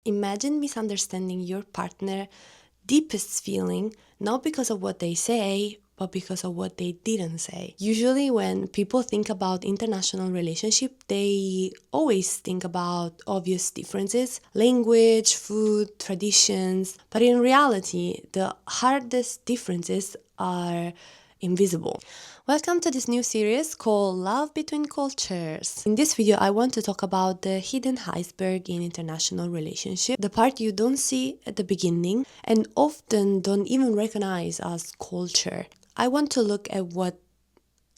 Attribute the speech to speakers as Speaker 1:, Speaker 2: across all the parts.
Speaker 1: Imagine misunderstanding your partner deepest feeling, not because of what they say, but because of what they didn't say. Usually when people think about international relationship, they always think about obvious differences, language, food, traditions, but in reality, the hardest differences are invisible. Welcome to this new series called Love Between Cultures. In this video, I want to talk about the hidden iceberg in international relationship, the part you don't see at the beginning and often don't even recognize as culture. I want to look at what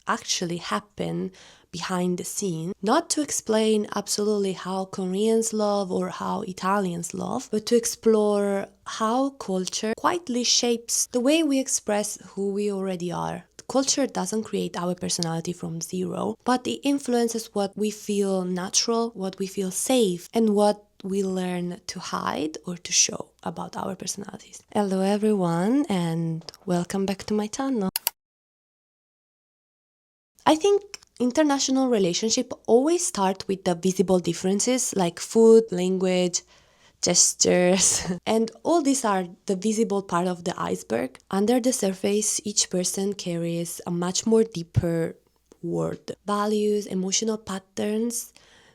Speaker 1: actually happened behind the scene, not to explain absolutely how Koreans love or how Italians love, but to explore how culture quietly shapes the way we express who we already are. Culture doesn't create our personality from zero, but it influences what we feel natural, what we feel safe, and what we learn to hide or to show about our personalities. Hello everyone and welcome back to my channel. I think international relationship always start with the visible differences like food, language, gestures, and all these are the visible part of the iceberg. Under the surface, each person carries a much more deeper world. Values, emotional patterns,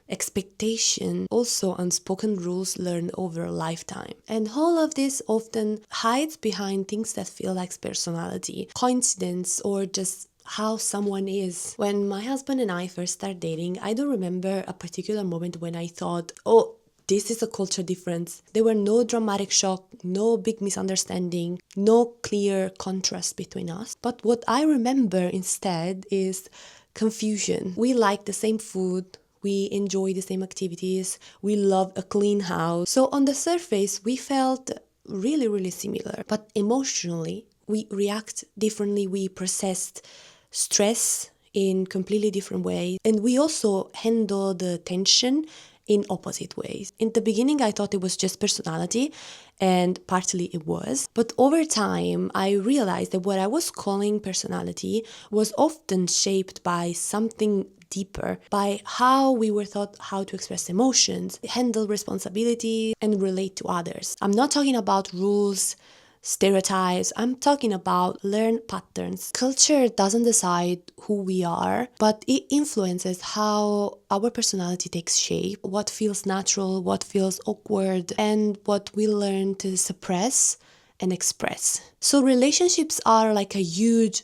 Speaker 1: expectation, also unspoken rules learned over a lifetime. And all of this often hides behind things that feel like personality, coincidence, or just how someone is. When my husband and I first started dating, I don't remember a particular moment when I thought, oh, this is a culture difference. There were no dramatic shock, no big misunderstanding, no clear contrast between us. But what I remember instead is confusion. We like the same food, we enjoy the same activities, we love a clean house. So on the surface, we felt really similar. But emotionally, we react differently, we processed stress in completely different ways, and we also handle the tension in opposite ways. In the beginning, I thought it was just personality, and partly it was. But over time, I realized that what I was calling personality was often shaped by something deeper, by how we were taught how to express emotions, handle responsibility, and relate to others. I'm not talking about rules, stereotypes. I'm talking about learned patterns. Culture doesn't decide who we are, but it influences how our personality takes shape, what feels natural, what feels awkward, and what we learn to suppress and express. So relationships are like a huge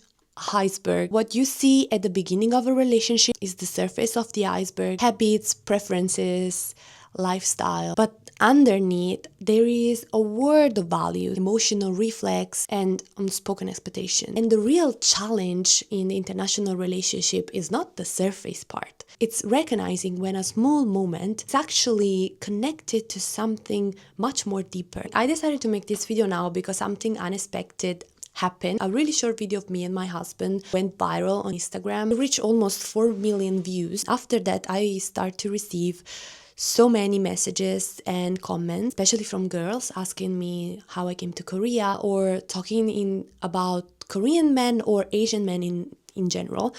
Speaker 1: iceberg. What you see at the beginning of a relationship is the surface of the iceberg, habits, preferences, lifestyle. But underneath, there is a world of value, emotional reflex, and unspoken expectation. And the real challenge in the international relationship is not the surface part. It's recognizing when a small moment is actually connected to something much more deeper. I decided to make this video now because something unexpected happened. A really short video of me and my husband went viral on Instagram. It reached almost 4 million views. After that, I started to receive so many messages and comments, especially from girls asking me how I came to Korea or talking about Korean men or Asian men in general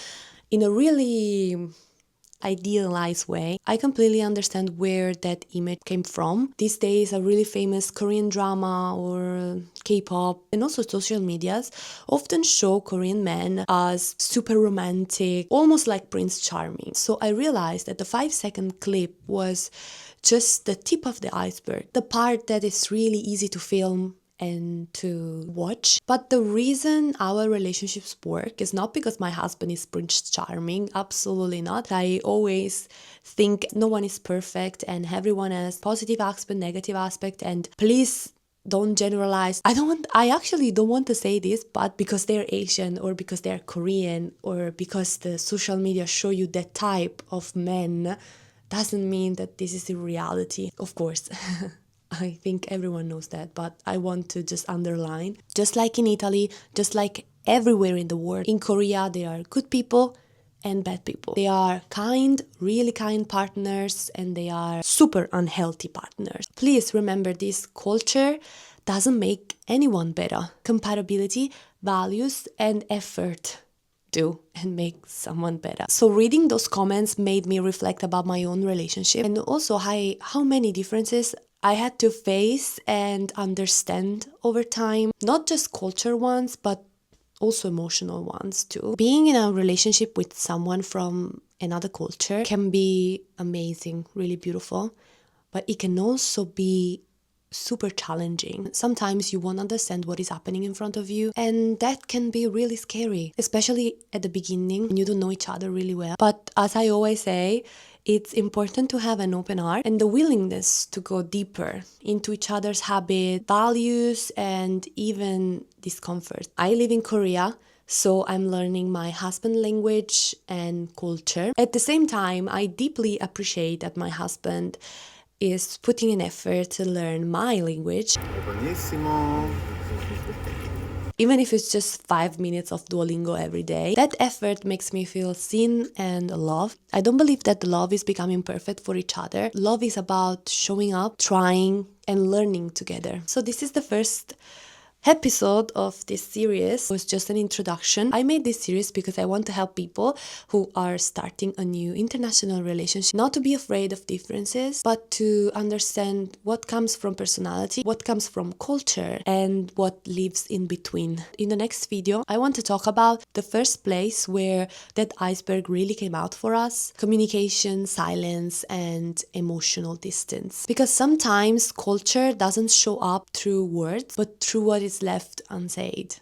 Speaker 1: in a really idealized way. I completely understand where that image came from. These days, a really famous Korean drama or K-pop and also social medias often show Korean men as super romantic, almost like Prince Charming. So I realized that the 5-second clip was just the tip of the iceberg, the part that is really easy to film and to watch. But the reason our relationships work is not because my husband is Prince Charming, absolutely not. I always think no one is perfect and everyone has positive aspect, negative aspect, and please don't generalize. I actually don't want to say this, but because they're Asian or because they're Korean or because the social media show you that type of men doesn't mean that this is the reality, of course. I think everyone knows that, but I want to just underline, just like in Italy, just like everywhere in the world, in Korea, there are good people and bad people. They are kind, really kind partners, and they are super unhealthy partners. Please remember this: culture doesn't make anyone better. Compatibility, values, and effort do and make someone better. So reading those comments made me reflect about my own relationship and also how many differences I had to face and understand over time, not just culture ones, but also emotional ones too. Being in a relationship with someone from another culture can be amazing, really beautiful, but it can also be super challenging. Sometimes you won't understand what is happening in front of you, and that can be really scary, especially at the beginning when you don't know each other really well. But as I always say, it's important to have an open heart and the willingness to go deeper into each other's habits, values, and even discomfort. I live in Korea, so I'm learning my husband language and culture. At the same time, I deeply appreciate that my husband is putting an effort to learn my language,
Speaker 2: Buonissimo.
Speaker 1: even if it's just 5 minutes of Duolingo every day. That effort makes me feel seen and loved. I don't believe that love is becoming perfect for each other. Love is about showing up, trying, and learning together. So this is the first episode of this series. It was just an introduction. I made this series because I want to help people who are starting a new international relationship not to be afraid of differences, but to understand what comes from personality, what comes from culture, and what lives in between. In the next video, I want to talk about the first place where that iceberg really came out for us: communication, silence, and emotional distance. Because sometimes culture doesn't show up through words, but through what is left unsaid.